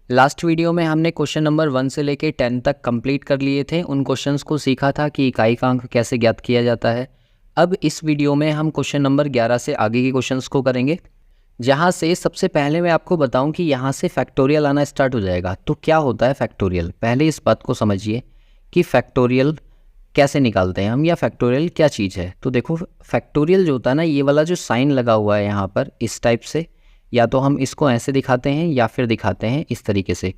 Last video में हमने question number 1 से लेके 10 तक कंप्लीट कर लिए थे। उन क्वेश्चंस को सीखा था कि इकाई का अंक कैसे ज्ञात किया जाता है। अब इस वीडियो में हम क्वेश्चन नंबर 11 से आगे के क्वेश्चंस को करेंगे, जहाँ से सबसे पहले मैं आपको बताऊं कि यहाँ से फैक्टोरियल आना स्टार्ट हो जाएगा। तो क्या होता है फैक्टोरियल, पहले इस बात को समझिए कि फैक्टोरियल कैसे निकालते हैं हम, या फैक्टोरियल क्या चीज़ है। तो देखो, फैक्टोरियल जो होता है ना, ये वाला जो साइन लगा हुआ है यहाँ पर इस टाइप से, या तो हम इसको ऐसे दिखाते हैं या फिर दिखाते हैं इस तरीके से।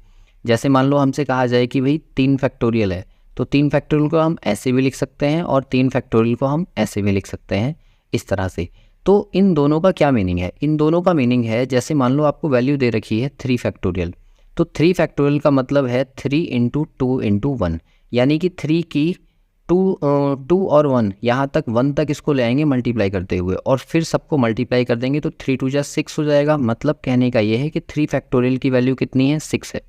जैसे मान लो हमसे कहा जाए कि भाई 3 फैक्टोरियल है, तो 3 फैक्टोरियल को हम ऐसे भी लिख सकते हैं और 3 फैक्टोरियल को हम ऐसे भी लिख सकते हैं इस तरह से। तो इन दोनों का क्या मीनिंग है? इन दोनों का मीनिंग है, जैसे मान लो आपको वैल्यू दे रखी है 3 फैक्टोरियल, तो 3 फैक्टोरियल का मतलब है 3 इंटू 2 इंटू 1, यानी कि 3 की 2 और 1, यहाँ तक 1 तक इसको ले आएंगे मल्टीप्लाई करते हुए, और फिर सबको मल्टीप्लाई कर देंगे तो 3 2 जा 6 हो जाएगा। मतलब कहने का ये है कि 3 फैक्टोरियल की वैल्यू कितनी है? 6 है।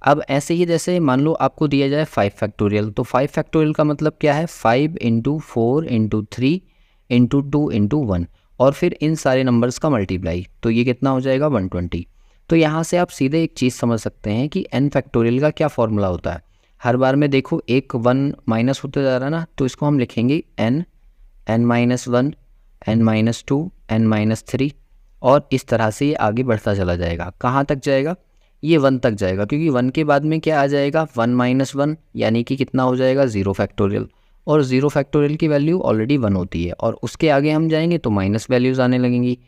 अब ऐसे ही जैसे मान लो आपको दिया जाए 5 फैक्टोरियल, तो 5 फैक्टोरियल का मतलब क्या है? 5 इंटू 4 इंटू 3 इंटू 2 इंटू 1, और फिर इन सारे नंबर्स का मल्टीप्लाई, तो ये कितना हो जाएगा? 120। तो यहाँ से आप सीधे एक चीज़ समझ सकते हैं कि n फैक्टोरियल का क्या फॉर्मूला होता है। हर बार में देखो एक 1 माइनस होते जा रहा है ना, तो इसको हम लिखेंगे n minus 1, n minus 2, n minus 3, और इस तरह से ये आगे बढ़ता चला जाएगा। कहाँ तक जाएगा? ये 1 तक जाएगा, क्योंकि 1 के बाद में क्या आ जाएगा? 1 माइनस 1, यानी कि कितना हो जाएगा? 0 फैक्टोरियल, और 0 फैक्टोरियल की वैल्यू ऑलरेडी 1 होती है, और उसके आगे हम जाएंगे तो माइनस वैल्यूज़ आने लगेंगी।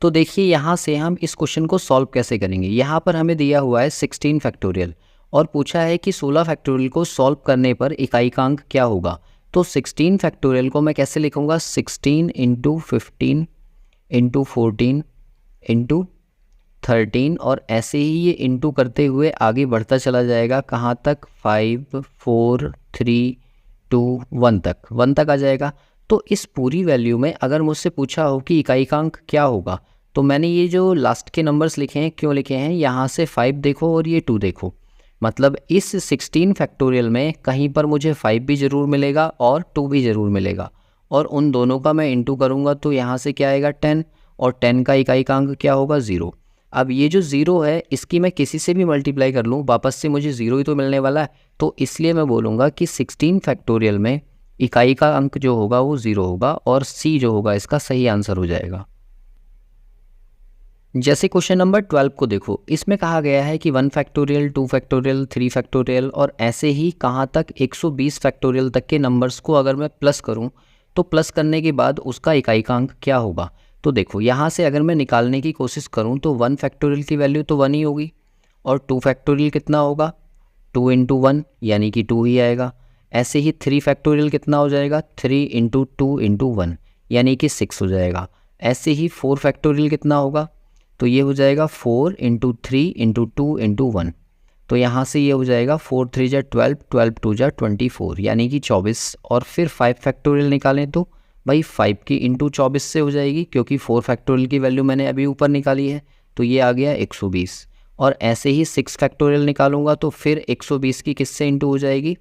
तो देखिए यहाँ से हम इस क्वेश्चन को सॉल्व कैसे करेंगे। यहाँ पर हमें दिया हुआ है 16 फैक्टोरियल और पूछा है कि 16 फैक्टोरियल को सॉल्व करने पर इकाई का अंक क्या होगा। तो 16 फैक्टोरियल को मैं कैसे लिखूँगा? 16 इंटू 15 इंटू 14 इंटू 13, और ऐसे ही ये इंटू करते हुए आगे बढ़ता चला जाएगा। कहाँ तक? 5 4 3 2 1 तक, 1 तक आ जाएगा। तो इस पूरी वैल्यू में अगर मुझसे पूछा हो कि इकाई का अंक क्या होगा, तो मैंने ये जो लास्ट के नंबर्स लिखे हैं, क्यों लिखे हैं? यहाँ से 5 देखो और ये 2 देखो, मतलब इस 16 फैक्टोरियल में कहीं पर मुझे 5 भी ज़रूर मिलेगा और 2 भी ज़रूर मिलेगा, और उन दोनों का मैं इंटू करूँगा तो यहाँ से क्या आएगा? 10, और 10 का इकाई का अंक क्या होगा? 0। अब ये जो 0 है, इसकी मैं किसी से भी मल्टीप्लाई कर लूँ, वापस से मुझे 0 ही तो मिलने वाला है। तो इसलिए मैं बोलूँगा कि 16 फैक्टोरियल में इकाई का अंक जो होगा वो 0 होगा, और सी जो होगा इसका सही आंसर हो जाएगा। जैसे क्वेश्चन नंबर 12 को देखो, इसमें कहा गया है कि 1 फैक्टोरियल, 2 फैक्टोरियल, 3 फैक्टोरियल, और ऐसे ही कहाँ तक 120 फैक्टोरियल तक के नंबर्स को अगर मैं प्लस करूँ, तो प्लस करने के बाद उसका इकाई का अंक क्या होगा। तो देखो यहाँ से अगर मैं निकालने की कोशिश करूँ तो 1 फैक्टोरियल की वैल्यू तो 1 ही होगी, और 2 फैक्टोरियल कितना होगा? 2 इंटू 1, यानी कि 2 ही आएगा। ऐसे ही 3 फैक्टोरियल कितना हो जाएगा? 3 इंटू 2 इंटू 1, यानी कि 6 हो जाएगा। ऐसे ही 4 फैक्टोरियल कितना होगा? तो ये हो जाएगा 4 इंटू 3 इंटू 2 इंटू 1, तो यहाँ से ये हो जाएगा 4 3 जा 12, 12 2 जा 24, यानी कि 24। और फिर 5 फैक्टोरियल निकालें तो भाई 5 की इंटू 24 से हो जाएगी, क्योंकि 4 फैक्टोरियल की वैल्यू मैंने अभी ऊपर निकाली है, तो ये आ गया 120। और ऐसे ही 6 फैक्टोरियल निकालूंगा तो फिर 120 की किससे इंटू हो जाएगी?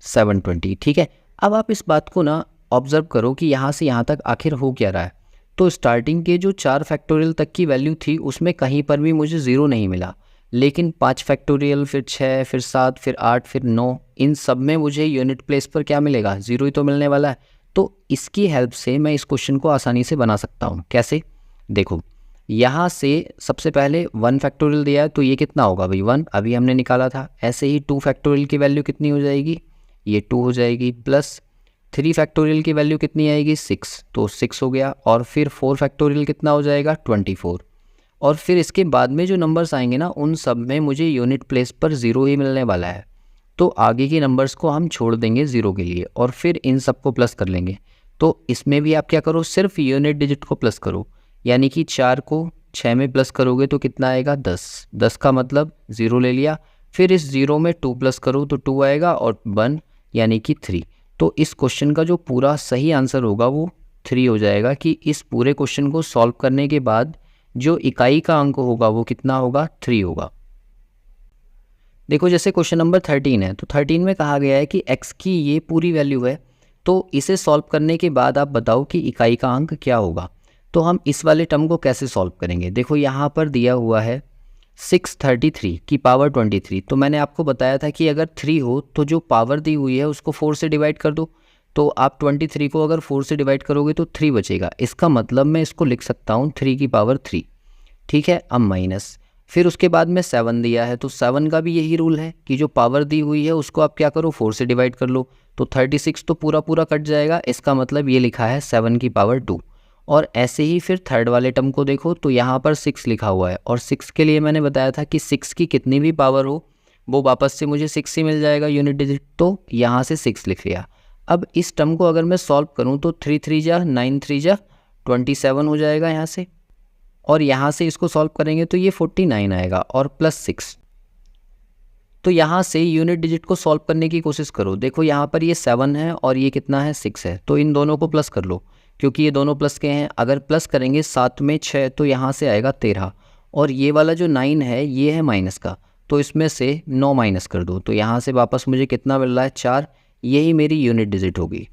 720। ठीक है, अब आप इस बात को ना ऑब्जर्व करो कि यहाँ से यहाँ तक आखिर हो क्या रहा है। तो स्टार्टिंग के जो 4 फैक्टोरियल तक की वैल्यू थी उसमें कहीं पर भी मुझे 0 नहीं मिला, लेकिन 5 फैक्टोरियल, फिर 6, फिर 7, फिर 8, फिर 9, इन सब में मुझे यूनिट प्लेस पर क्या मिलेगा? 0 ही तो मिलने वाला है। तो इसकी हेल्प से मैं इस क्वेश्चन को आसानी से बना सकता हूँ। कैसे? देखो, यहाँ से सबसे पहले 1 फैक्टोरियल दिया है, तो ये कितना होगा भाई? 1 अभी हमने निकाला था। ऐसे ही 2 फैक्टोरियल की वैल्यू कितनी हो जाएगी? ये 2 हो जाएगी, प्लस 3 फैक्टोरियल की वैल्यू कितनी आएगी? 6, तो 6 हो गया। और फिर 4 फैक्टोरियल कितना हो जाएगा? 24। और फिर इसके बाद में जो नंबर्स आएंगे ना, उन सब में मुझे यूनिट प्लेस पर 0 ही मिलने वाला है, तो आगे के नंबर्स को हम छोड़ देंगे 0 के लिए, और फिर इन सब को प्लस कर लेंगे। तो इसमें भी आप क्या करो? सिर्फ यूनिट डिजिट को प्लस करो, यानी कि 4 को 6 में प्लस करोगे तो कितना आएगा? 10। 10 का मतलब 0 ले लिया, फिर इस 0 में 2 प्लस करो तो 2 आएगा, और 1 यानी कि 3। तो इस क्वेश्चन का जो पूरा सही आंसर होगा वो 3 हो जाएगा, कि इस पूरे क्वेश्चन को सॉल्व करने के बाद जो इकाई का अंक होगा वो कितना होगा? 3 होगा। देखो, जैसे क्वेश्चन नंबर 13 है, तो 13 में कहा गया है कि x की ये पूरी वैल्यू है, तो इसे सॉल्व करने के बाद आप बताओ कि इकाई का अंक क्या होगा। तो हम इस वाले टर्म को कैसे सॉल्व करेंगे? देखो यहाँ पर दिया हुआ है 633 की पावर 23। तो मैंने आपको बताया था कि अगर 3 हो तो जो पावर दी हुई है उसको 4 से डिवाइड कर दो। तो आप 23 को अगर 4 से डिवाइड करोगे तो 3 बचेगा। इसका मतलब मैं इसको लिख सकता हूँ 3 की पावर 3। ठीक है, अब माइनस, फिर उसके बाद में 7 दिया है तो 7 का भी यही रूल है कि जो पावर दी हुई है उसको आप क्या करो, 4 से डिवाइड कर लो। तो 36 तो पूरा पूरा कट जाएगा। इसका मतलब ये लिखा है 7 की पावर 2। और ऐसे ही फिर थर्ड वाले टर्म को देखो तो यहाँ पर 6 लिखा हुआ है, और 6 के लिए मैंने बताया था कि 6 की कितनी भी पावर हो वो वापस से मुझे 6 ही मिल जाएगा यूनिट डिजिट। तो यहाँ से 6 लिख लिया। अब इस टर्म को अगर मैं सॉल्व करूँ तो 3 3 जा 9 3 जा 27 हो जाएगा यहाँ से, और यहाँ से इसको सॉल्व करेंगे तो ये 49 आएगा और प्लस 6। तो यहाँ से यूनिट डिजिट को सॉल्व करने की कोशिश करो। देखो यहाँ पर ये 7 है और ये कितना है, 6 है, तो इन दोनों को प्लस कर लो क्योंकि ये दोनों प्लस के हैं। अगर प्लस करेंगे 7 में 6 तो यहाँ से आएगा 13, और ये वाला जो 9 है ये है माइनस का, तो इसमें से 9 माइनस कर दो तो यहाँ से वापस मुझे कितना मिल रहा है, 4। यही मेरी यूनिट डिजिट होगी।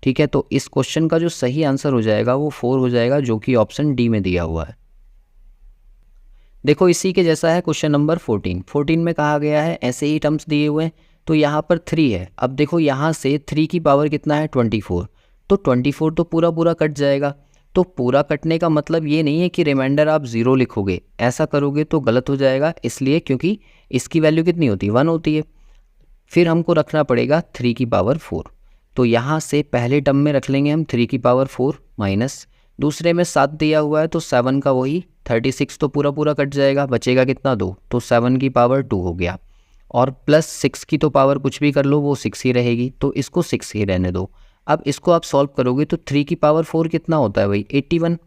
ठीक है, तो इस क्वेश्चन का जो सही आंसर हो जाएगा वो 4 हो जाएगा, जो कि ऑप्शन डी में दिया हुआ है। देखो इसी के जैसा है क्वेश्चन नंबर 14 में कहा गया है ऐसे ही टर्म्स दिए हुए हैं। तो यहाँ पर 3 है। अब देखो यहाँ से 3 की पावर कितना है, 24। तो 24 तो पूरा पूरा कट जाएगा। तो पूरा कटने का मतलब ये नहीं है कि रिमाइंडर आप 0 लिखोगे, ऐसा करोगे तो गलत हो जाएगा, इसलिए क्योंकि इसकी वैल्यू कितनी होती है, 1 होती है। फिर हमको रखना पड़ेगा 3 की पावर 4। तो यहाँ से पहले टर्म में रख लेंगे हम 3 की पावर 4 माइनस, दूसरे में 7 दिया हुआ है तो 7 का वही 36 तो पूरा पूरा कट जाएगा, बचेगा कितना, 2। तो 7 की पावर 2 हो गया, और प्लस 6 की तो पावर कुछ भी कर लो वो 6 ही रहेगी, तो इसको 6 ही रहने दो। अब इसको आप सॉल्व करोगे तो 3 की पावर 4 कितना होता है भाई, 81,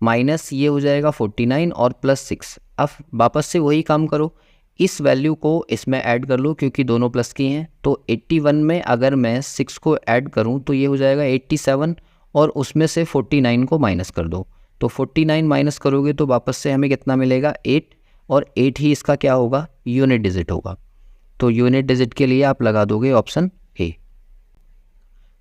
माइनस ये हो जाएगा 49 और प्लस 6। अब वापस से वही काम करो, इस वैल्यू को इसमें ऐड कर लो क्योंकि दोनों प्लस की हैं। तो 81 में अगर मैं 6 को ऐड करूं तो ये हो जाएगा 87, और उसमें से 49 को माइनस कर दो। तो 49 माइनस करोगे तो वापस से हमें कितना मिलेगा, 8, और 8 ही इसका क्या होगा, यूनिट डिजिट होगा। तो यूनिट डिजिट के लिए आप लगा दोगे ऑप्शन ए।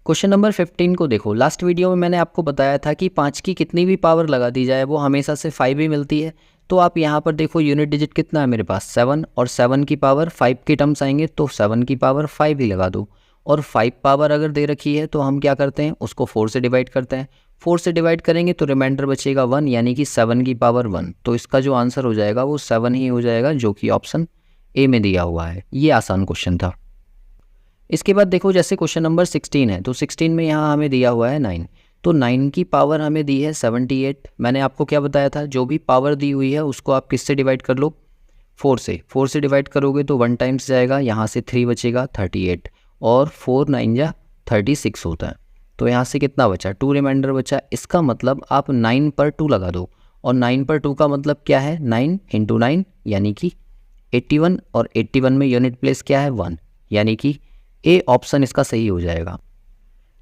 क्वेश्चन नंबर 15 को देखो। लास्ट वीडियो में मैंने आपको बताया था कि 5 की कितनी भी पावर लगा दी जाए वो हमेशा से 5 ही मिलती है। तो आप यहाँ पर देखो यूनिट डिजिट कितना है मेरे पास, 7, और 7 की पावर 5 के टर्म्स आएंगे तो 7 की पावर 5 ही लगा दो। और 5 पावर अगर दे रखी है तो हम क्या करते हैं, उसको 4 से डिवाइड करते हैं। 4 से डिवाइड करेंगे तो रिमाइंडर बचेगा 1, यानी कि 7 की पावर 1। तो इसका जो आंसर हो जाएगा वो 7 ही हो जाएगा, जो कि ऑप्शन ए में दिया हुआ है। ये आसान क्वेश्चन था। इसके बाद देखो जैसे क्वेश्चन नंबर 16 है, तो 16 में यहाँ हमें दिया हुआ है 9। तो 9 की पावर हमें दी है 78। मैंने आपको क्या बताया था, जो भी पावर दी हुई है उसको आप किससे डिवाइड कर लो, 4 से। 4 से डिवाइड करोगे तो 1 टाइम्स जाएगा, यहाँ से 3 बचेगा 38, और 4 9 जा 36 होता है। तो यहाँ से कितना बचा, 2 रिमाइंडर बचा। इसका मतलब आप 9 पर 2 लगा दो, और 9 पर 2 का मतलब क्या है, 9 × 9 यानी कि 81, और 81 में यूनिट प्लेस क्या है, 1, यानी कि ए ऑप्शन इसका सही हो जाएगा।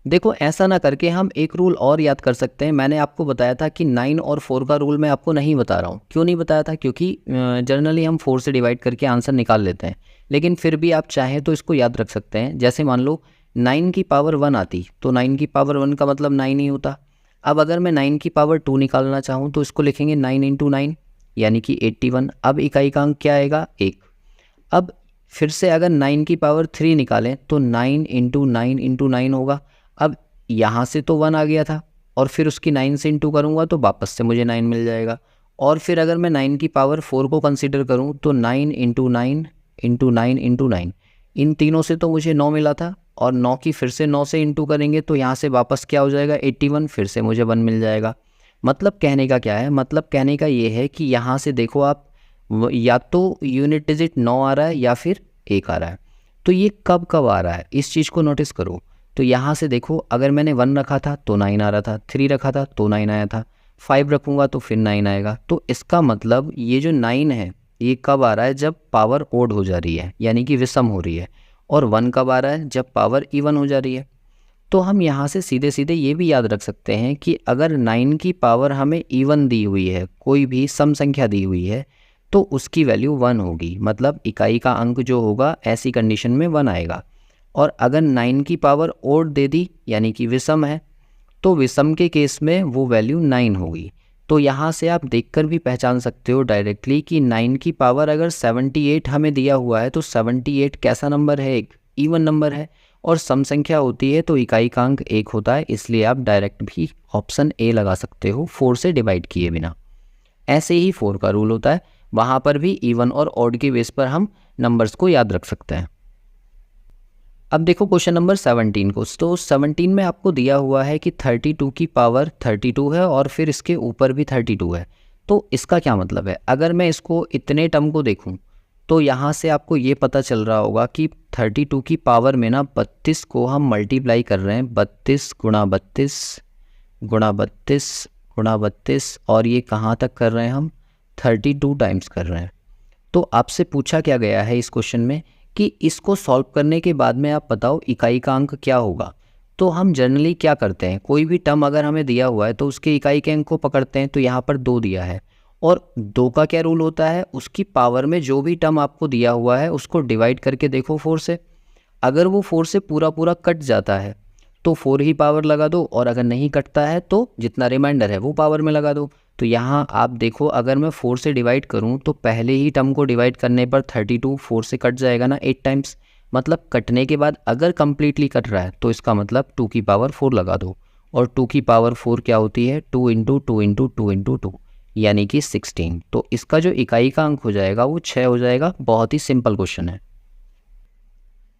देखो ऐसा ना करके हम एक रूल और याद कर सकते हैं। मैंने आपको बताया था कि 9 और 4 का रूल मैं आपको नहीं बता रहा हूँ। क्यों नहीं बताया था, क्योंकि जनरली हम 4 से डिवाइड करके आंसर निकाल लेते हैं, लेकिन फिर भी आप चाहें तो इसको याद रख सकते हैं। जैसे मान लो 9 की पावर 1 आती तो 9 की पावर 1 का मतलब 9 ही होता। अब अगर मैं 9 की पावर 2 निकालना चाहूँ तो इसको लिखेंगे 9 × 9 यानी कि 81। अब इकाई का अंक क्या आएगा, 1। अब फिर से अगर 9 की पावर 3 निकालें तो 9 × 9 × 9 होगा। अब यहाँ से तो 1 आ गया था, और फिर उसकी 9 से इंटू करूँगा तो वापस से मुझे 9 मिल जाएगा। और फिर अगर मैं 9 की पावर 4 को कंसीडर करूँ तो 9 × 9 × 9 × 9, इन तीनों से तो मुझे 9 मिला था, और 9 की फिर से 9 से इंटू करेंगे तो यहाँ से वापस क्या हो जाएगा, 81, फिर से मुझे 1 मिल जाएगा। मतलब कहने का क्या है, मतलब कहने का ये है कि यहाँ से देखो आप या तो यूनिट डिजिट 9 आ रहा है या फिर 1 आ रहा है। तो ये कब कब आ रहा है इस चीज़ को नोटिस करो। तो यहाँ से देखो अगर मैंने 1 रखा था तो 9 आ रहा था, 3 रखा था तो 9 आया था, 5 रखूँगा तो फिर 9 आएगा। तो इसका मतलब ये जो 9 है ये कब आ रहा है, जब पावर ओड हो जा रही है, यानी कि विषम हो रही है। और 1 कब आ रहा है, जब पावर इवन हो जा रही है। तो हम यहाँ से सीधे सीधे ये भी याद रख सकते हैं कि अगर 9 की पावर हमें इवन दी हुई है, कोई भी सम संख्या दी हुई है, तो उसकी वैल्यू 1 होगी। मतलब इकाई का अंक जो होगा ऐसी कंडीशन में 1 आएगा। और अगर 9 की पावर ओड दे दी यानी कि विषम है, तो विषम के केस में वो वैल्यू 9 होगी। तो यहाँ से आप देखकर भी पहचान सकते हो डायरेक्टली कि 9 की पावर अगर 78 हमें दिया हुआ है तो 78 कैसा नंबर है, एक इवन नंबर है और सम संख्या होती है तो इकाईकांक 1 होता है, इसलिए आप डायरेक्ट भी ऑप्शन ए लगा सकते हो 4 से डिवाइड किए बिना। ऐसे ही 4 का रूल होता है, वहाँ पर भी इवन और ऑड के बेस पर हम नंबर्स को याद रख सकते हैं। अब देखो क्वेश्चन नंबर 17 को। तो 17 में आपको दिया हुआ है कि 32 की पावर 32 है और फिर इसके ऊपर भी 32 है। तो इसका क्या मतलब है? अगर मैं इसको इतने टर्म को देखूं तो यहाँ से आपको ये पता चल रहा होगा कि 32 की पावर में ना 32 को हम मल्टीप्लाई कर रहे हैं, 32 गुणा 32 गुणा 32 गुणा 32 और ये कहाँ तक कर रहे हैं हम? 32 टाइम्स कर रहे हैं। तो आपसे पूछा क्या गया है इस क्वेश्चन में कि इसको सॉल्व करने के बाद में आप बताओ इकाई का अंक क्या होगा। तो हम जनरली क्या करते हैं, कोई भी टर्म अगर हमें दिया हुआ है तो उसके इकाई के अंक को पकड़ते हैं। तो यहाँ पर 2 दिया है और 2 का क्या रूल होता है, उसकी पावर में जो भी टर्म आपको दिया हुआ है उसको डिवाइड करके देखो 4 से। अगर वो 4 से पूरा पूरा कट जाता है तो 4 ही पावर लगा दो और अगर नहीं कटता है तो जितना रिमाइंडर है वो पावर में लगा दो। तो यहाँ आप देखो अगर मैं 4 से डिवाइड करूँ तो पहले ही टर्म को डिवाइड करने पर 32 4 से कट जाएगा ना 8 टाइम्स, मतलब कटने के बाद अगर कम्प्लीटली कट रहा है तो इसका मतलब 2 की पावर 4 लगा दो। और 2 की पावर 4 क्या होती है? 2 इंटू 2 इंटू 2 इंटू 2 यानी कि 16। तो इसका जो इकाई का अंक हो जाएगा वो 6 हो जाएगा। बहुत ही सिंपल क्वेश्चन है।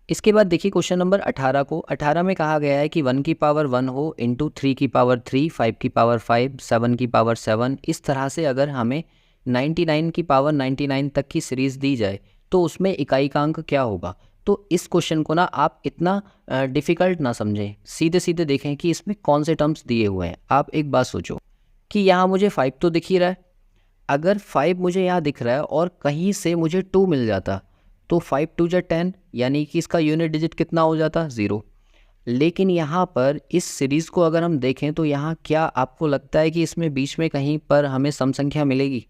इसके बाद देखिए क्वेश्चन नंबर 18 को। 18 में कहा गया है कि 1 की पावर 1 हो इंटू 3 की पावर 3, 5 की पावर 5, 7 की पावर 7। इस तरह से अगर हमें 99 की पावर 99 तक की सीरीज़ दी जाए तो उसमें इकाई का अंक क्या होगा। तो इस क्वेश्चन को ना आप इतना डिफ़िकल्ट ना समझें, सीधे सीधे देखें कि इसमें कौन से टर्म्स दिए हुए हैं। आप एक बात सोचो कि यहाँ मुझे 5 तो दिख ही रहा है, अगर 5 मुझे यहाँ दिख रहा है और कहीं से मुझे 2 मिल जाता तो 5 2 जा 10 यानी कि इसका यूनिट डिजिट कितना हो जाता? 0। लेकिन यहाँ पर इस सीरीज़ को अगर हम देखें तो यहाँ क्या आपको लगता है कि इसमें बीच में कहीं पर हमें सम संख्या मिलेगी?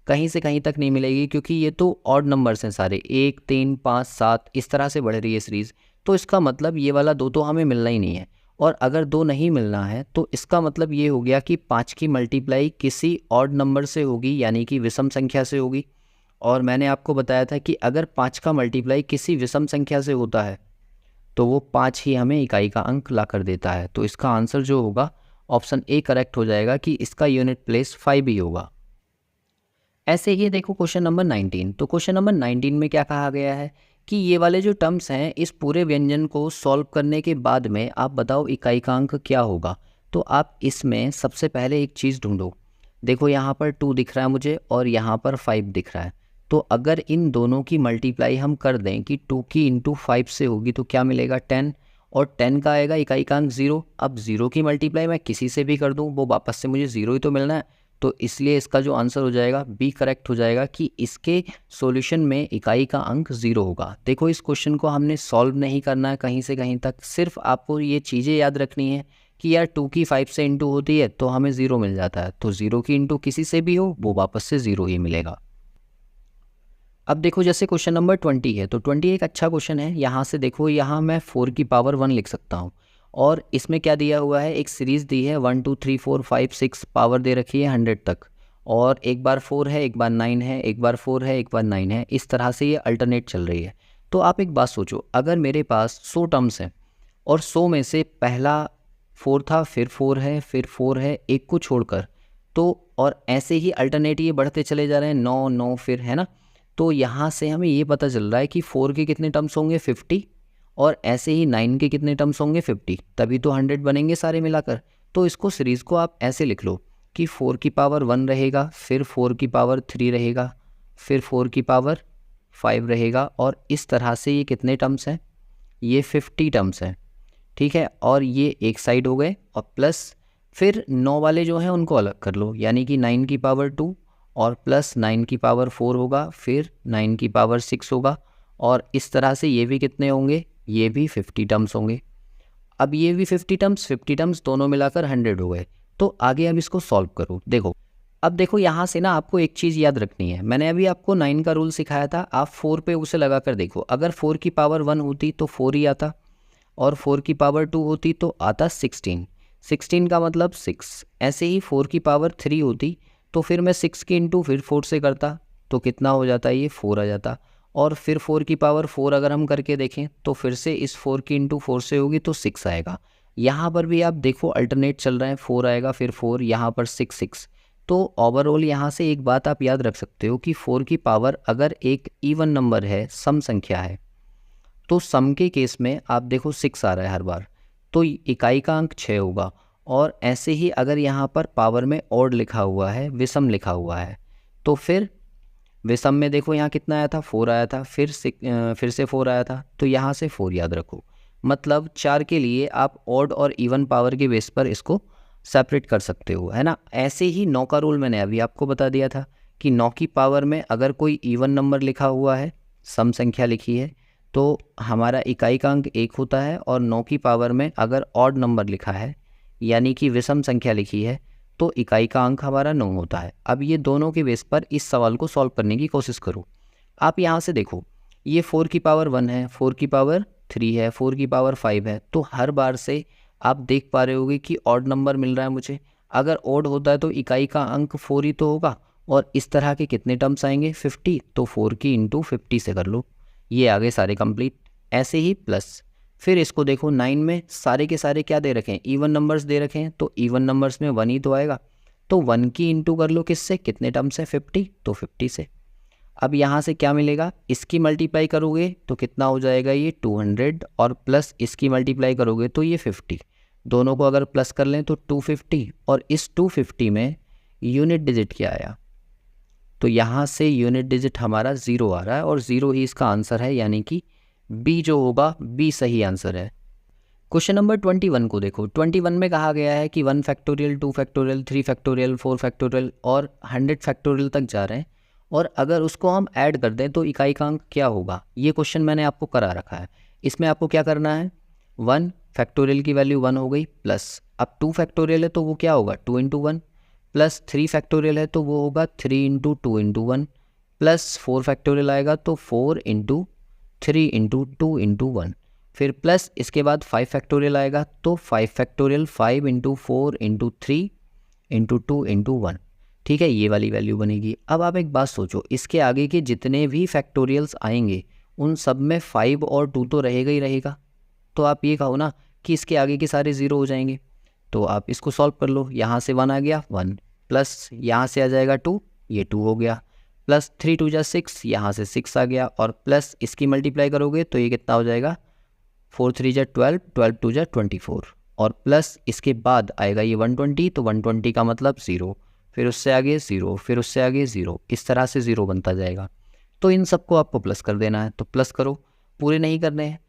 कहीं से कहीं तक नहीं मिलेगी, क्योंकि ये तो ऑड नंबर्स हैं सारे, 1 3 5 7 इस तरह से बढ़ रही है सीरीज़। तो इसका मतलब ये वाला 2 तो हमें मिलना ही नहीं है। और अगर 2 नहीं मिलना है तो इसका मतलब ये हो गया कि 5 की मल्टीप्लाई किसी ऑड नंबर से होगी यानी कि विषम संख्या से होगी। और मैंने आपको बताया था कि अगर 5 का मल्टीप्लाई किसी विषम संख्या से होता है तो वो 5 ही हमें इकाई का अंक ला कर देता है। तो इसका आंसर जो होगा ऑप्शन ए करेक्ट हो जाएगा कि इसका यूनिट प्लेस 5 ही होगा। ऐसे ही देखो क्वेश्चन नंबर 19। तो क्वेश्चन नंबर 19 में क्या कहा गया है कि ये वाले जो टर्म्स हैं इस पूरे व्यंजन को सॉल्व करने के बाद में आप बताओ इकाई का अंक क्या होगा। तो आप इसमें सबसे पहले एक चीज़ ढूंढो। देखो यहाँ पर 2 दिख रहा है मुझे और यहाँ पर 5 दिख रहा है। तो अगर इन दोनों की मल्टीप्लाई हम कर दें कि 2 की इंटू 5 से होगी तो क्या मिलेगा? 10। और 10 का आएगा इकाई का अंक 0। अब 0 की मल्टीप्लाई मैं किसी से भी कर दूं वो वापस से मुझे 0 ही तो मिलना है। तो इसलिए इसका जो आंसर हो जाएगा बी करेक्ट हो जाएगा कि इसके सॉल्यूशन में इकाई का अंक 0 होगा। देखो इस क्वेश्चन को हमने सॉल्व नहीं करना है कहीं से कहीं तक, सिर्फ आपको ये चीज़ें याद रखनी है कि यार 2 की 5 से इंटू होती है तो हमें 0 मिल जाता है, तो 0 की इंटू किसी से भी हो वो वापस से 0 ही मिलेगा। अब देखो जैसे क्वेश्चन नंबर 20 है, तो 20 एक अच्छा क्वेश्चन है। यहाँ से देखो यहाँ मैं 4 की पावर 1 लिख सकता हूँ और इसमें क्या दिया हुआ है, एक सीरीज़ दी है 1 2 3 4 5 6 पावर दे रखी है 100 तक, और एक बार 4 है एक बार 9 है, एक बार 4 है एक बार 9 है, इस तरह से ये अल्टरनेट चल रही है। तो आप एक बात सोचो, अगर मेरे पास 100 टर्म्स हैं और 100 में से पहला 4 था, फिर 4 है, फिर 4 है, एक को छोड़कर, तो और ऐसे ही अल्टरनेट ये बढ़ते चले जा रहे हैं, 9 9 फिर, है ना। तो यहाँ से हमें ये पता चल रहा है कि 4 के कितने टर्म्स होंगे 50, और ऐसे ही 9 के कितने टर्म्स होंगे 50, तभी तो 100 बनेंगे सारे मिलाकर। तो इसको सीरीज़ को आप ऐसे लिख लो कि 4 की पावर 1 रहेगा, फिर 4 की पावर 3 रहेगा, फिर 4 की पावर 5 रहेगा, और इस तरह से ये कितने टर्म्स हैं, ये 50 टर्म्स हैं, ठीक है। और ये एक साइड हो गए, और प्लस फिर 9 वाले जो हैं उनको अलग कर लो, यानी कि 9 की पावर 2 और प्लस 9 की पावर 4 होगा, फिर 9 की पावर 6 होगा, और इस तरह से ये भी कितने होंगे, ये भी 50 टर्म्स होंगे। अब ये भी 50 टर्म्स दोनों मिलाकर 100 हो गए। तो आगे अब इसको सॉल्व करो। देखो अब देखो यहाँ से ना आपको एक चीज़ याद रखनी है, मैंने अभी आपको 9 का रूल सिखाया था, आप 4 पे उसे लगा कर देखो। अगर 4 की पावर 1 होती तो 4 ही आता, और 4 की पावर 2 होती तो आता 16। 16 का मतलब 6। ऐसे ही 4 की पावर 3 होती तो फिर मैं 6 की इंटू फिर 4 से करता तो कितना हो जाता, ये 4 आ जाता। और फिर 4 की पावर 4 अगर हम करके देखें तो फिर से इस 4 की इंटू 4 से होगी तो 6 आएगा। यहाँ पर भी आप देखो अल्टरनेट चल रहे हैं, 4 आएगा फिर 4, यहाँ पर 6। तो ओवरऑल यहाँ से एक बात आप याद रख सकते हो कि 4 की पावर अगर एक इवन नंबर है, सम संख्या है, तो सम के केस में आप देखो 6 आ रहा है हर बार, तो इकाई का अंक 6 होगा। और ऐसे ही अगर यहाँ पर पावर में ऑड लिखा हुआ है, विषम लिखा हुआ है, तो फिर विषम में देखो यहाँ कितना आया था, 4 आया था, फिर से 4 आया था, तो यहाँ से 4 याद रखो। मतलब 4 के लिए आप ऑड और इवन पावर के बेस पर इसको सेपरेट कर सकते हो, है ना। ऐसे ही 9 का रूल मैंने अभी आपको बता दिया था कि 9 की पावर में अगर कोई इवन नंबर लिखा हुआ है, सम संख्या लिखी है, तो हमारा इकाई का अंक 1 होता है। और 9 की पावर में अगर ऑड नंबर लिखा है यानी कि विषम संख्या लिखी है तो इकाई का अंक हमारा 9 होता है। अब ये दोनों के बेस पर इस सवाल को सॉल्व करने की कोशिश करो। आप यहाँ से देखो, ये 4 की पावर 1 है, 4 की पावर 3 है, 4 की पावर 5 है, तो हर बार से आप देख पा रहे होगे कि ऑड नंबर मिल रहा है मुझे। अगर ऑड होता है तो इकाई का अंक 4 ही तो होगा। और इस तरह के कितने टर्म्स आएंगे, 50, तो 4 की इंटू 50 से कर लो, ये आगे सारे कंप्लीट। ऐसे ही प्लस, फिर इसको देखो 9 में सारे के सारे क्या दे रखे हैं, इवन नंबर्स दे रखे हैं, तो इवन नंबर्स में 1 ही तो आएगा, तो 1 की इंटू कर लो किससे, कितने टर्म्स है 50, तो 50 से। अब यहाँ से क्या मिलेगा, इसकी मल्टीप्लाई करोगे तो कितना हो जाएगा, ये 200, और प्लस इसकी मल्टीप्लाई करोगे तो ये 50। दोनों को अगर प्लस कर लें तो 250, और इस 250 में यूनिट डिजिट क्या आया, तो यहाँ से यूनिट डिजिट हमारा 0 आ रहा है, और 0 ही इसका आंसर है, यानी कि बी जो होगा, बी सही आंसर है। क्वेश्चन नंबर 21 को देखो। 21 में कहा गया है कि 1 फैक्टोरियल, 2 फैक्टोरियल, 3 फैक्टोरियल, 4 फैक्टोरियल और 100 फैक्टोरियल तक जा रहे हैं, और अगर उसको हम ऐड कर दें तो इकाई का अंक क्या होगा। ये क्वेश्चन मैंने आपको करा रखा है। इसमें आपको क्या करना है, 1 फैक्टोरियल की वैल्यू 1 हो गई, प्लस अब 2 फैक्टोरियल है तो वो क्या होगा, 2 इंटू 1, प्लस 3 फैक्टोरियल है तो वो होगा 3 इंटू 2 इंटू 1, प्लस 4 फैक्टोरियल आएगा तो 4 इंटू 3 इंटू 2 इंटू 1, फिर प्लस इसके बाद 5 फैक्टोरियल आएगा तो 5 factorial 5 into 4 into 3 into 2 into 1। ठीक है, ये वाली वैल्यू बनेगी। अब आप एक बात सोचो, इसके आगे के जितने भी फैक्टोरियल्स आएंगे उन सब में 5 और 2 तो रहेगा ही रहेगा, तो आप ये कहो ना कि इसके आगे के सारे 0 हो जाएंगे। तो आप इसको सॉल्व कर लो, यहाँ से 1 आ गया 1, प्लस यहाँ से आ जाएगा 2, ये 2 हो गया, प्लस 3 2 जा 6, यहाँ से 6 आ गया, और प्लस इसकी मल्टीप्लाई करोगे तो ये कितना हो जाएगा, 4 3 जा 12, 12 2 जा 24, और प्लस इसके बाद आएगा ये 120, तो 120 का मतलब 0, फिर उससे आगे 0, फिर उससे आगे 0, इस तरह से 0 बनता जाएगा। तो इन सबको आपको प्लस कर देना है, तो प्लस करो, पूरे नहीं करने हैं।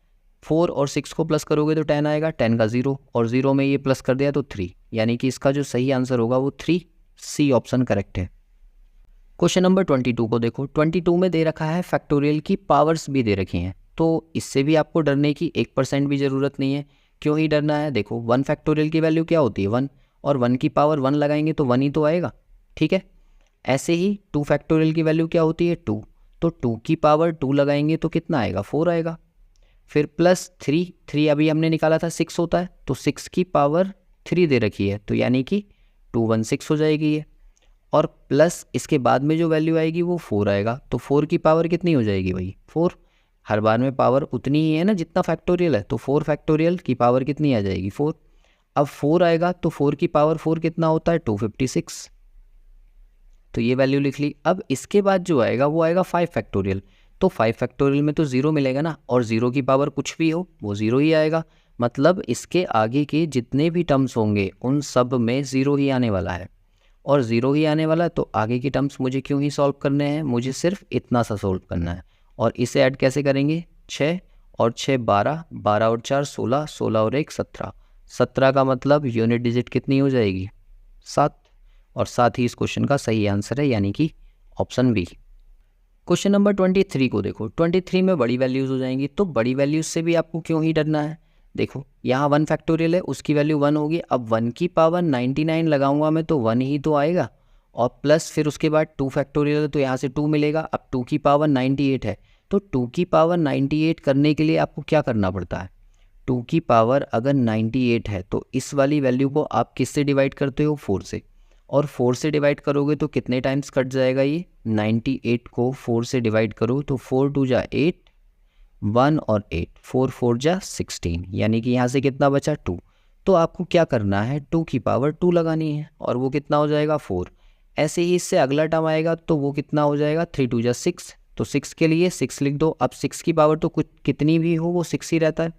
4 और 6 को प्लस करोगे तो 10 आएगा, 10 का 0, और 0 में ये प्लस कर दिया तो 3, यानी कि इसका जो सही आंसर होगा वो 3, सी ऑप्शन करेक्ट है। क्वेश्चन नंबर 22 को देखो। 22 में दे रखा है फैक्टोरियल की पावर्स भी दे रखी हैं, तो इससे भी आपको डरने की 1% भी ज़रूरत नहीं है। क्यों ही डरना है, देखो 1 फैक्टोरियल की वैल्यू क्या होती है 1, और 1 की पावर 1 लगाएंगे तो 1 ही तो आएगा। ठीक है, ऐसे ही 2 फैक्टोरियल की वैल्यू क्या होती है 2, तो 2 की पावर 2 लगाएंगे तो कितना आएगा 4 आएगा। फिर प्लस 3 अभी हमने निकाला था 6 होता है, तो 6 की पावर 3 दे रखी है, तो यानी कि 216 हो जाएगी ये, और प्लस इसके बाद में जो वैल्यू आएगी वो 4 आएगा, तो 4 की पावर कितनी हो जाएगी भाई 4, हर बार में पावर उतनी ही है ना जितना फैक्टोरियल है, तो 4 फैक्टोरियल की पावर कितनी आ जाएगी 4। अब 4 आएगा तो 4 की पावर 4 कितना होता है 256, तो ये वैल्यू लिख ली। अब इसके बाद जो आएगा वो आएगा 5 फैक्टोरियल, तो 5 फैक्टोरियल में तो 0 मिलेगा ना, और 0 की पावर कुछ भी हो वो 0 ही आएगा, मतलब इसके आगे के जितने भी टर्म्स होंगे उन सब में 0 ही आने वाला है, और 0 ही आने वाला है, तो आगे की टर्म्स मुझे क्यों ही सॉल्व करने हैं, मुझे सिर्फ इतना सा सॉल्व करना है। और इसे ऐड कैसे करेंगे, 6 और 6 12, 12 और 4 16, 16 और 1 17, 17 का मतलब यूनिट डिजिट कितनी हो जाएगी 7, और साथ ही इस क्वेश्चन का सही आंसर है, यानी कि ऑप्शन बी। क्वेश्चन नंबर 23 को देखो। 23 में बड़ी वैल्यूज़ हो जाएंगी, तो बड़ी वैल्यूज़ से भी आपको क्यों ही डरना है। देखो यहाँ 1 फैक्टोरियल है, उसकी वैल्यू 1 होगी, अब 1 की पावर 99 लगाऊंगा मैं तो 1 ही तो आएगा, और प्लस फिर उसके बाद 2 फैक्टोरियल है तो यहाँ से 2 मिलेगा, अब 2 की पावर 98 है, तो 2 की पावर 98 करने के लिए आपको क्या करना पड़ता है, 2 की पावर अगर 98 है तो इस वाली वैल्यू को आप किससे डिवाइड करते हो? 4 से, और 4 से डिवाइड करोगे तो कितने टाइम्स कट जाएगा ये? 98 को 4 से डिवाइड करो तो 4 2 जा 8, 1 और 8, 4 4 जा 16, यानी कि यहाँ से कितना बचा? 2। तो आपको क्या करना है? 2 की पावर 2 लगानी है और वो कितना हो जाएगा? 4। ऐसे ही इससे अगला टर्म आएगा तो वो कितना हो जाएगा? 3 2 जा 6, तो 6 के लिए 6 लिख दो। अब 6 की पावर तो कुछ कितनी भी हो वो 6 ही रहता है।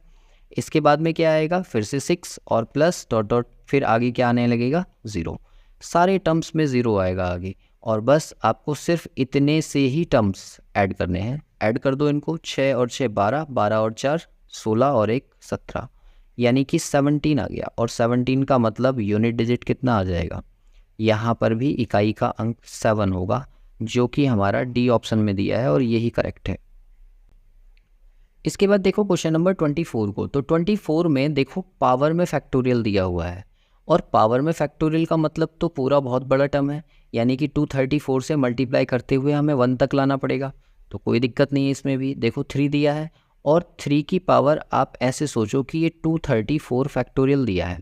इसके बाद में क्या आएगा? फिर से 6 और प्लस डॉट डॉट, फिर आगे क्या आने लगेगा? 0। सारे टर्म्स में 0 आएगा आगे, और बस आपको सिर्फ इतने से ही टर्म्स ऐड करने हैं। ऐड कर दो इनको, 6 और 6 12, 12 और 4 16 और 1 17, यानी कि 17 आ गया। और 17 का मतलब यूनिट डिजिट कितना आ जाएगा? यहाँ पर भी इकाई का अंक 7 होगा, जो कि हमारा डी ऑप्शन में दिया है और यही करेक्ट है। इसके बाद देखो क्वेश्चन नंबर 24 को। तो 24 में देखो पावर में फैक्टोरियल दिया हुआ है, और पावर में फैक्टोरियल का मतलब तो पूरा बहुत बड़ा टर्म है, यानी कि 234 से मल्टीप्लाई करते हुए हमें 1 तक लाना पड़ेगा। तो कोई दिक्कत नहीं है इसमें भी। देखो 3 दिया है, और 3 की पावर आप ऐसे सोचो कि ये 234 फैक्टोरियल दिया है।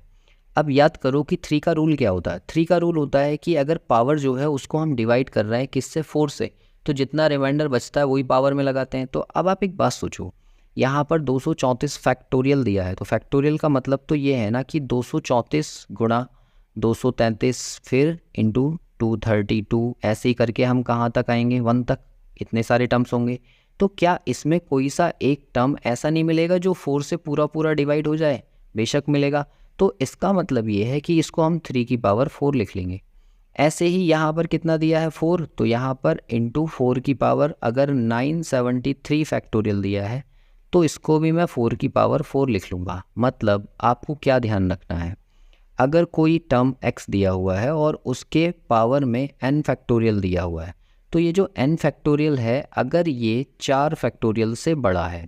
अब याद करो कि 3 का रूल क्या होता है? 3 का रूल होता है कि अगर पावर जो है उसको हम डिवाइड कर रहे हैं किससे? 4 से, तो जितना रिमाइंडर बचता है वही पावर में लगाते हैं। तो अब आप एक बात सोचो, यहाँ पर 234 फैक्टोरियल दिया है, तो फैक्टोरियल का मतलब तो ये है ना कि 234 गुणा 233 फिर इंटू 232, ऐसे ही करके हम कहाँ तक आएंगे? 1 तक। इतने सारे टर्म्स होंगे, तो क्या इसमें कोई सा एक टर्म ऐसा नहीं मिलेगा जो 4 से पूरा पूरा डिवाइड हो जाए? बेशक मिलेगा। तो इसका मतलब ये है कि इसको हम 3 की पावर 4 लिख लेंगे। ऐसे ही यहाँ पर कितना दिया है? 4, तो यहाँ पर इंटू 4 की पावर अगर 973 फैक्टोरियल दिया है तो इसको भी मैं 4 की पावर 4 लिख लूँगा। मतलब आपको क्या ध्यान रखना है, अगर कोई टर्म x दिया हुआ है और उसके पावर में n फैक्टोरियल दिया हुआ है, तो ये जो n फैक्टोरियल है अगर ये 4 फैक्टोरियल से बड़ा है,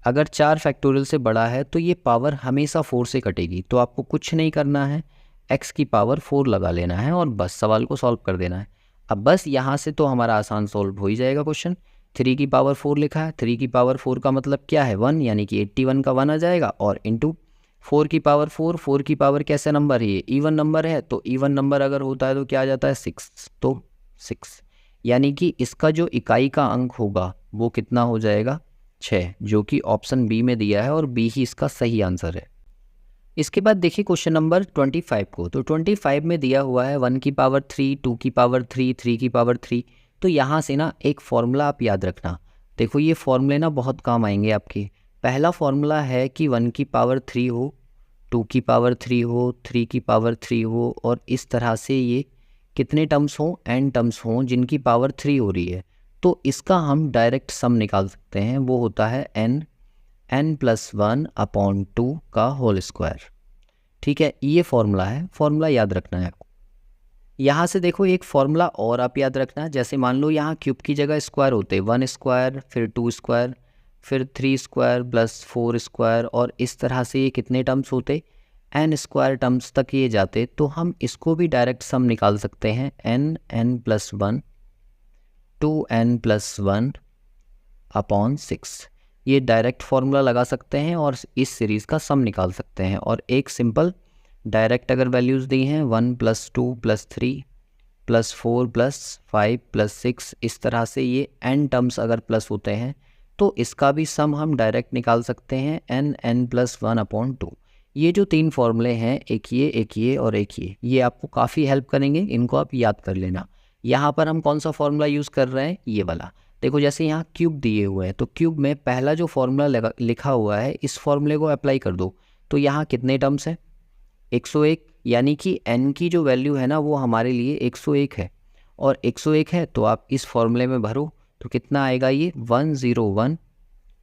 अगर 4 फैक्टोरियल से बड़ा है तो ये पावर हमेशा 4 से कटेगी। तो आपको कुछ नहीं करना है, x की पावर 4 लगा लेना है और बस सवाल को सॉल्व कर देना है। अब बस यहाँ से तो हमारा आसान सॉल्व हो ही जाएगा क्वेश्चन। 3 की पावर 4 लिखा है, 3 की पावर 4 का मतलब क्या है? 1, यानी कि 81 का 1 आ जाएगा, और इंटू 4 की पावर 4, 4 की पावर कैसे नंबर है? ये इवन नंबर है, तो इवन नंबर अगर होता है तो क्या आ जाता है? 6, तो 6, यानी कि इसका जो इकाई का अंक होगा वो कितना हो जाएगा? 6, जो कि ऑप्शन बी में दिया है और बी ही इसका सही आंसर है। इसके बाद देखिए क्वेश्चन नंबर 25 को। तो 25 में दिया हुआ है 1 की पावर 3, 2 की पावर 3, 3 की पावर 3। तो यहाँ से ना एक फॉर्मूला आप याद रखना। देखो ये फॉर्मूले ना बहुत काम आएंगे आपके। पहला फॉर्मूला है कि 1 की पावर 3 हो, 2 की पावर 3 हो, 3 की पावर 3 हो, और इस तरह से ये कितने टर्म्स हों? n टर्म्स हों जिनकी पावर 3 हो रही है। तो इसका हम डायरेक्ट सम निकाल सकते हैं, वो होता है n+1/2 का होल स्क्वायर। ठीक है, ये फॉर्मूला है, फॉर्मूला याद रखना है आपको। यहाँ से देखो एक फॉर्मूला और आप याद रखना, जैसे मान लो यहाँ क्यूब की जगह स्क्वायर होते, 1 स्क्वायर फिर 2 स्क्वायर फिर 3 स्क्वायर प्लस 4 स्क्वायर, और इस तरह से ये कितने टर्म्स होते? n स्क्वायर टर्म्स तक ये जाते। तो हम इसको भी डायरेक्ट सम निकाल सकते हैं, n+1 2n+1/6। ये डायरेक्ट फार्मूला लगा सकते हैं और इस सीरीज़ का सम निकाल सकते हैं। और एक सिंपल डायरेक्ट अगर वैल्यूज़ दी हैं 1 + 2 + 3 + 4 + 5 + 6, इस तरह से ये n टर्म्स अगर प्लस होते हैं तो इसका भी सम हम डायरेक्ट निकाल सकते हैं, n+1/2। ये जो 3 फार्मूले हैं, एक ये और एक ये आपको काफ़ी हेल्प करेंगे, इनको आप याद कर लेना। यहाँ पर हम कौन सा फार्मूला यूज़ कर रहे हैं? ये वाला। देखो जैसे यहाँ क्यूब दिए हुए हैं, तो क्यूब में पहला जो फार्मूला लिखा हुआ है इस फार्मूले को अप्लाई कर दो। तो यहाँ कितने टर्म्स हैं? 101, यानी कि n की जो वैल्यू है ना वो हमारे लिए 101 है, और 101 है तो आप इस फार्मूले में भरो तो कितना आएगा? ये 101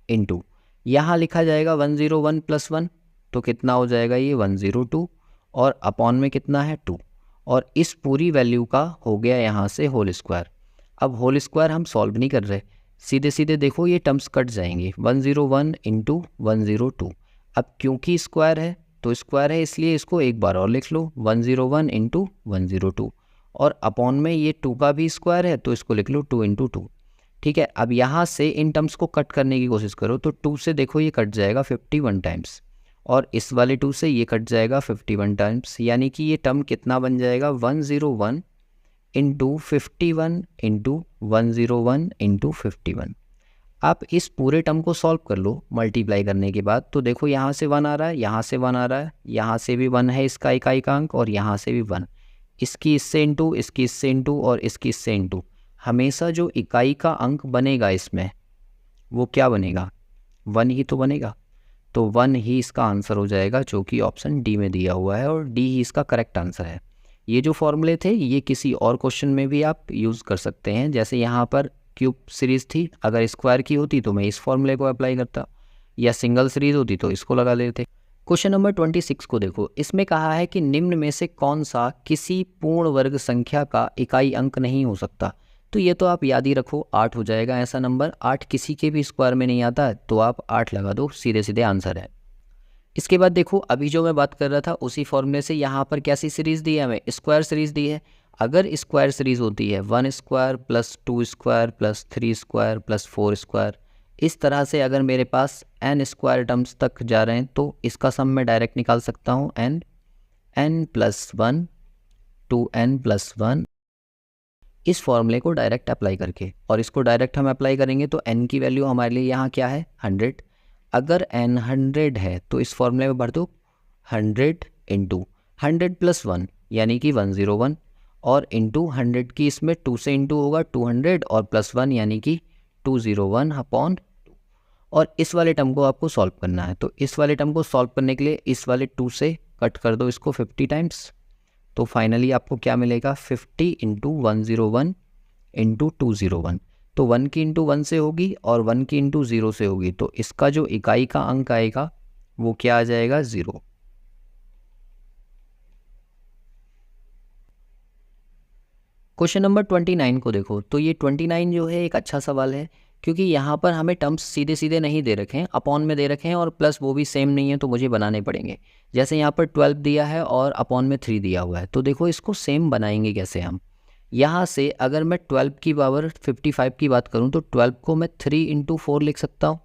इंटू यहाँ लिखा जाएगा 101 + 1, तो कितना हो जाएगा? ये 102, और अपॉन में कितना है? 2, और इस पूरी वैल्यू का हो गया यहाँ से होल स्क्वायर। अब होल स्क्वायर हम सॉल्व नहीं कर रहे, सीधे सीधे देखो ये टर्म्स कट जाएंगे, 101 इंटू 102। अब क्योंकि स्क्वायर है तो स्क्वायर है इसलिए इसको एक बार और लिख लो, 101 इंटू 102, और अपॉन में ये 2 का भी स्क्वायर है तो इसको लिख लो 2 इंटू 2। ठीक है, अब यहाँ से इन टर्म्स को कट करने की कोशिश करो तो 2 से देखो ये कट जाएगा 51 टाइम्स, और इस वाले 2 से ये कट जाएगा 51 टाइम्स, यानी कि ये टर्म कितना बन जाएगा 101 इंटू 51 इंटू 101 इंटू 51। आप इस पूरे टर्म को सॉल्व कर लो मल्टीप्लाई करने के बाद, तो देखो यहाँ से 1 आ रहा है, यहाँ से 1 आ रहा है, यहाँ से भी 1 है इसका इकाई का अंक, और यहाँ से भी 1, इसकी इससे इंटू, इसकी इससे इंटू और इसकी इससे इंटू। हमेशा जो इकाई का अंक बनेगा इसमें वो क्या बनेगा, 1 ही तो बनेगा, तो 1 ही इसका आंसर हो जाएगा, जो कि ऑप्शन डी में दिया हुआ है, और डी ही इसका करेक्ट आंसर है। ये जो फॉर्मूले थे ये किसी और क्वेश्चन में भी आप यूज़ कर सकते हैं, जैसे यहाँ पर क्यूब सीरीज़ थी, अगर स्क्वायर की होती तो मैं इस फॉर्मूले को अप्लाई करता, या सिंगल सीरीज़ होती तो इसको लगा लेते। क्वेश्चन नंबर 26 को देखो, इसमें कहा है कि निम्न में से कौन सा किसी पूर्ण वर्ग संख्या का इकाई अंक नहीं हो सकता। तो ये तो आप याद ही रखो, 8 हो जाएगा ऐसा नंबर, 8 किसी के भी स्क्वायर में नहीं आता, तो आप 8 लगा दो, सीधे सीधे आंसर है। इसके बाद देखो, अभी जो मैं बात कर रहा था उसी फॉर्मूले से यहाँ पर कैसी सीरीज़ दी है हमें, स्क्वायर सीरीज़ दी है। अगर स्क्वायर सीरीज़ होती है 1 square plus 2 square plus 3 square plus 4 square, इस तरह से अगर मेरे पास n स्क्वायर टर्म्स तक जा रहे हैं तो इसका सम मैं डायरेक्ट निकाल सकता हूँ, n प्लस 1 2n प्लस 1, इस फॉर्मूले को डायरेक्ट अप्लाई करके, और इसको डायरेक्ट हम अप्लाई करेंगे तो n की वैल्यू हमारे लिए यहाँ क्या है 100। अगर n 100 है तो इस फॉर्मूले में भर दो 100 इंटू 100 प्लस 1 यानी कि 101, और इंटू 100 की इसमें 2 से इंटू होगा 200, और प्लस 1 यानी कि 201 अपॉन 2। और इस वाले टर्म को आपको सॉल्व करना है, तो इस वाले टर्म को सॉल्व करने के लिए इस वाले 2 से कट कर दो इसको 50 टाइम्स, तो फाइनली आपको क्या मिलेगा 50 इंटू 101 इंटू 201, तो 1 की इंटू 1 से होगी और 1 की इंटू 0 से होगी, तो इसका जो इकाई का अंक आएगा वो क्या आ जाएगा 0। क्वेश्चन नंबर 29 को देखो, तो ये 29 जो है एक अच्छा सवाल है, क्योंकि यहाँ पर हमें टर्म्स सीधे सीधे नहीं दे रखे हैं, अपॉन में दे रखे हैं, और प्लस वो भी सेम नहीं है तो मुझे बनाने पड़ेंगे। जैसे यहाँ पर 12 दिया है और अपॉन में 3 दिया हुआ है, तो देखो इसको सेम बनाएंगे कैसे हम। यहाँ से अगर मैं 12 की पावर 55 की बात करूँ तो 12 को मैं 3 इंटू 4 लिख सकता हूँ,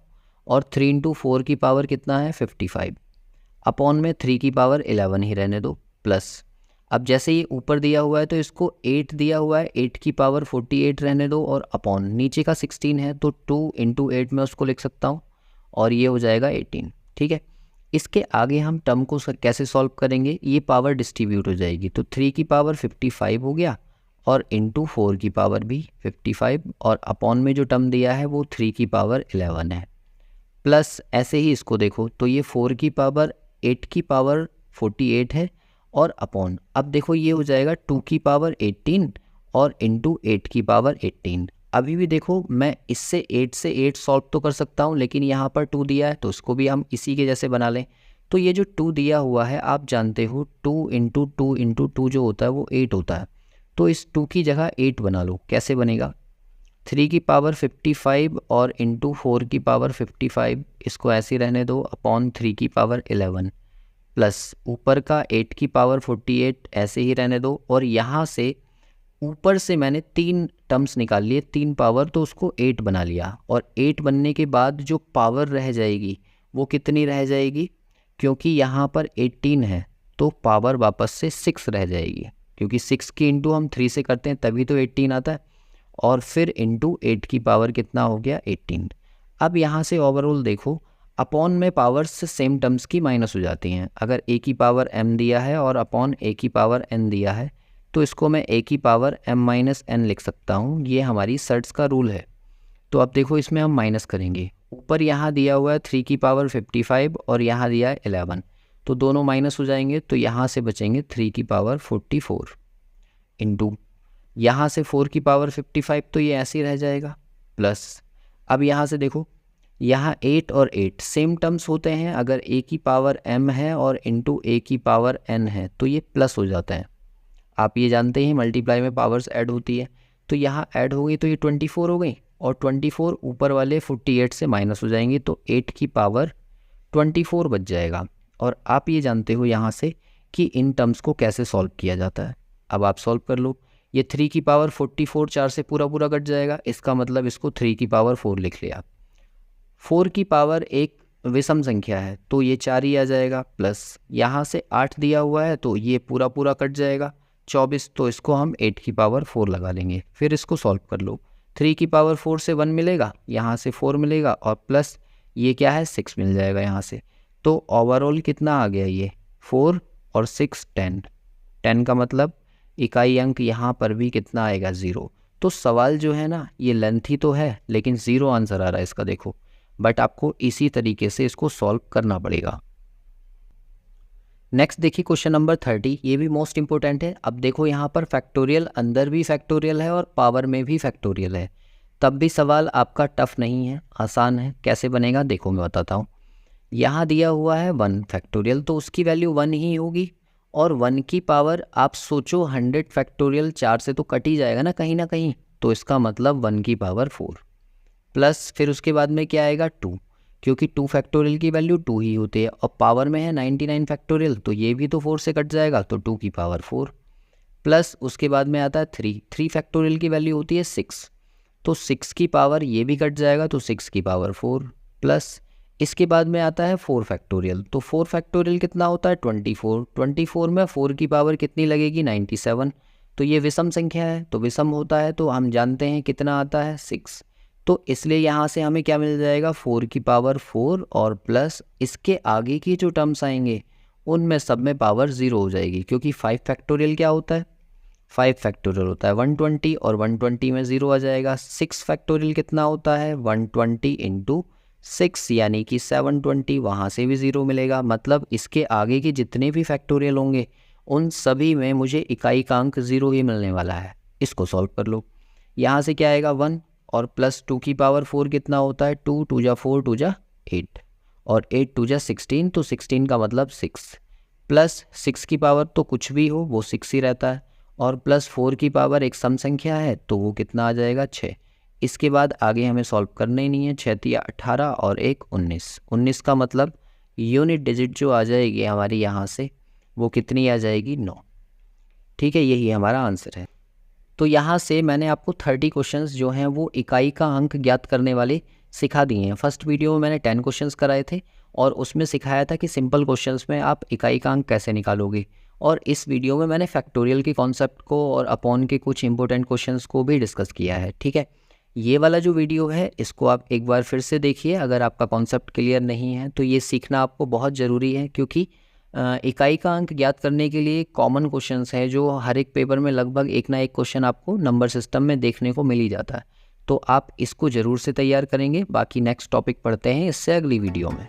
और 3 इंटू 4 की पावर कितना है 55, अपॉन में 3 की पावर 11 ही रहने दो, प्लस अब जैसे ये ऊपर दिया हुआ है तो इसको 8 दिया हुआ है, 8 की पावर 48 रहने दो, और अपॉन नीचे का 16 है तो 2 इंटू 8 में उसको लिख सकता हूँ, और ये हो जाएगा 18। ठीक है, इसके आगे हम टर्म को कैसे सॉल्व करेंगे, ये पावर डिस्ट्रीब्यूट हो जाएगी, तो 3 की पावर 55 हो गया, और इंटू 4 की पावर भी 55, और अपॉन में जो टर्म दिया है वो 3 की पावर 11 है, प्लस ऐसे ही इसको देखो तो ये 4 की पावर 8 की पावर 48 है, और अपॉन अब देखो ये हो जाएगा 2 की पावर 18 और इंटू 8 की पावर 18। अभी भी देखो मैं इससे 8 से 8 सॉल्व तो कर सकता हूँ, लेकिन यहाँ पर 2 दिया है तो उसको भी हम इसी के जैसे बना लें। तो ये जो 2 दिया हुआ है आप जानते हो 2 इंटू 2 इंटू 2 जो होता है वो 8 होता है, तो इस 2 की जगह 8 बना लो। कैसे बनेगा, 3 की पावर 55 और इंटू 4 की पावर 55, इसको ऐसे रहने दो, अपॉन 3 की पावर 11, प्लस ऊपर का 8 की पावर 48 ऐसे ही रहने दो, और यहाँ से ऊपर से मैंने 3 टर्म्स निकाल लिए, 3 पावर, तो उसको 8 बना लिया, और 8 बनने के बाद जो पावर रह जाएगी वो कितनी रह जाएगी, क्योंकि यहाँ पर 18 है तो पावर वापस से 6 रह जाएगी, क्योंकि 6 की इंटू हम 3 से करते हैं तभी तो 18 आता है, और फिर इंटू 8 की पावर कितना हो गया 18। अब यहाँ से ओवरऑल देखो अपॉन में पावर्स सेम टर्म्स की माइनस हो जाती हैं। अगर a की पावर m दिया है और अपॉन a की पावर n दिया है तो इसको मैं a की पावर m माइनस n लिख सकता हूँ, ये हमारी सर्ट्स का रूल है। तो अब देखो इसमें हम माइनस करेंगे, ऊपर यहाँ दिया हुआ है 3 की पावर 55 और यहाँ दिया है 11, तो दोनों माइनस हो जाएंगे, तो यहाँ से बचेंगे 3 की पावर 44 इंटू यहाँ से 4 की पावर 55, तो ये ऐसे ही रह जाएगा, प्लस अब यहाँ से देखो यहाँ 8 और 8 सेम टर्म्स होते हैं, अगर a की पावर m है और इंटू a की पावर n है तो ये प्लस हो जाता है। आप ये जानते हैं मल्टीप्लाई में पावर्स ऐड होती है, तो यहाँ ऐड हो गई तो ये 24 हो गई, और 24 ऊपर वाले 48 से माइनस हो जाएंगे, तो 8 की पावर 24 बच जाएगा। और आप ये जानते हो यहाँ से कि इन टर्म्स को कैसे सॉल्व किया जाता है। अब आप सॉल्व कर लो, ये 3 की पावर 44 4 से पूरा पूरा कट जाएगा, इसका मतलब इसको 3 की पावर 4 लिख लिया। 4 की पावर एक विषम संख्या है तो ये 4 ही आ जाएगा, प्लस यहाँ से 8 दिया हुआ है तो ये पूरा पूरा कट जाएगा 24, तो इसको हम 8 की पावर 4 लगा लेंगे। फिर इसको सॉल्व कर लो, 3 की पावर 4 से 1 मिलेगा, यहाँ से 4 मिलेगा और प्लस ये क्या है 6 मिल जाएगा यहाँ से। तो ओवरऑल कितना आ गया, ये 4 और 6 10, 10 का मतलब इकाई अंक यहाँ पर भी कितना आएगा 0। तो सवाल जो है ना ये लेंथी तो है लेकिन 0 आंसर आ रहा है इसका, देखो, बट आपको इसी तरीके से इसको सॉल्व करना पड़ेगा। नेक्स्ट देखिए क्वेश्चन नंबर 30, ये भी मोस्ट इंपॉर्टेंट है। अब देखो यहाँ पर फैक्टोरियल अंदर भी फैक्टोरियल है और पावर में भी फैक्टोरियल है, तब भी सवाल आपका टफ नहीं है, आसान है। कैसे बनेगा देखो मैं बताता हूँ। यहाँ दिया हुआ है 1 फैक्टोरियल तो उसकी वैल्यू 1 ही होगी, और 1 की पावर आप सोचो 100 फैक्टोरियल 4 से तो कट ही जाएगा ना कहीं, तो इसका मतलब 1 की पावर 4 प्लस फिर उसके बाद में क्या आएगा 2, क्योंकि 2 फैक्टोरियल की वैल्यू 2 ही होती है और पावर में है 99 फैक्टोरियल तो ये भी तो 4 से कट जाएगा तो 2 की पावर 4 प्लस उसके बाद में आता है 3 फैक्टोरियल की वैल्यू होती है 6 तो 6 की पावर ये भी कट जाएगा तो 6 की पावर 4 प्लस इसके बाद में आता है 4 फैक्टोरियल तो 4 फैक्टोरियल कितना होता है 24 में 4 की पावर कितनी लगेगी 97, तो ये विषम संख्या है तो विषम होता है तो हम जानते हैं कितना आता है 6, तो इसलिए यहाँ से हमें क्या मिल जाएगा 4 की पावर 4 और प्लस इसके आगे की जो टर्म्स आएंगे उनमें सब में पावर 0 हो जाएगी, क्योंकि 5 फैक्टोरियल क्या होता है 5 फैक्टोरियल होता है 120 और 120 में 0 आ जाएगा। 6 फैक्टोरियल कितना होता है 120 इंटू 6 यानी कि 720, वहाँ से भी 0 मिलेगा, मतलब इसके आगे के जितने भी फैक्टोरियल होंगे उन सभी में मुझे इकाई का अंक 0 ही मिलने वाला है। इसको सॉल्व कर लो, यहाँ से क्या आएगा 1 और प्लस 2 की पावर 4 कितना होता है 2 2 जा 4 2 जा 8 और 8 2 जा 16 तो 16 का मतलब 6 प्लस 6 की पावर तो कुछ भी हो वो 6 ही रहता है और प्लस 4 की पावर एक सम संख्या है तो वो कितना आ जाएगा 6। इसके बाद आगे हमें सॉल्व करना ही नहीं है, 6 या 18 और 1 19 का मतलब यूनिट डिजिट जो आ जाएगी हमारी यहाँ से वो कितनी आ जाएगी 9। ठीक है, यही हमारा आंसर है। तो यहाँ से मैंने आपको 30 क्वेश्चंस जो हैं वो इकाई का अंक ज्ञात करने वाले सिखा दिए हैं। फर्स्ट वीडियो में मैंने 10 क्वेश्चंस कराए थे और उसमें सिखाया था कि सिंपल क्वेश्चंस में आप इकाई का अंक कैसे निकालोगे, और इस वीडियो में मैंने फैक्टोरियल के कॉन्सेप्ट को और अपॉन के कुछ इंपॉर्टेंट क्वेश्चंस को भी डिस्कस किया है। ठीक है, ये वाला जो वीडियो है इसको आप एक बार फिर से देखिए, अगर आपका कॉन्सेप्ट क्लियर नहीं है तो ये सीखना आपको बहुत ज़रूरी है, क्योंकि इकाई का अंक ज्ञात करने के लिए कॉमन क्वेश्चंस है जो हर एक पेपर में लगभग एक ना एक क्वेश्चन आपको नंबर सिस्टम में देखने को मिल ही जाता है, तो आप इसको ज़रूर से तैयार करेंगे। बाकी नेक्स्ट टॉपिक पढ़ते हैं इससे अगली वीडियो में।